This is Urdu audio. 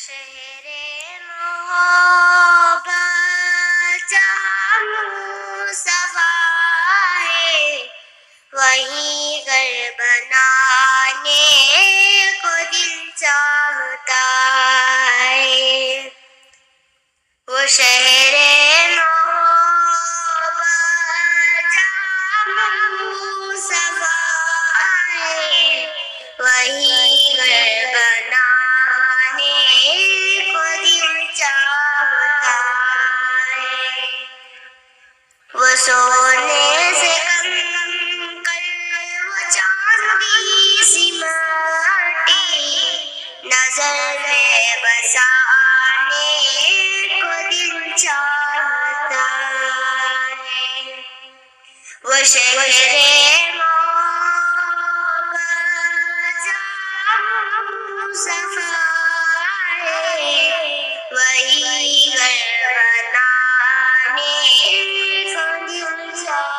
شہر محبت جہاں مصطفیٰ ہے، وہیں گھر بنانے کو دل چاہتا ہے۔ وہ شہر محبت جہاں مصطفیٰ ہے، وہیں گھر بنانے کو دل چاہتا ہے۔ وہ سونے سے کم کر وہ چاندی سی مٹی نظر میں بسانے کو دل چاہتا ہے۔ وہ شہر محبت جہاں مصطفیٰ ہے، وہیں گھر بنانے کو دل چاہتا ہے۔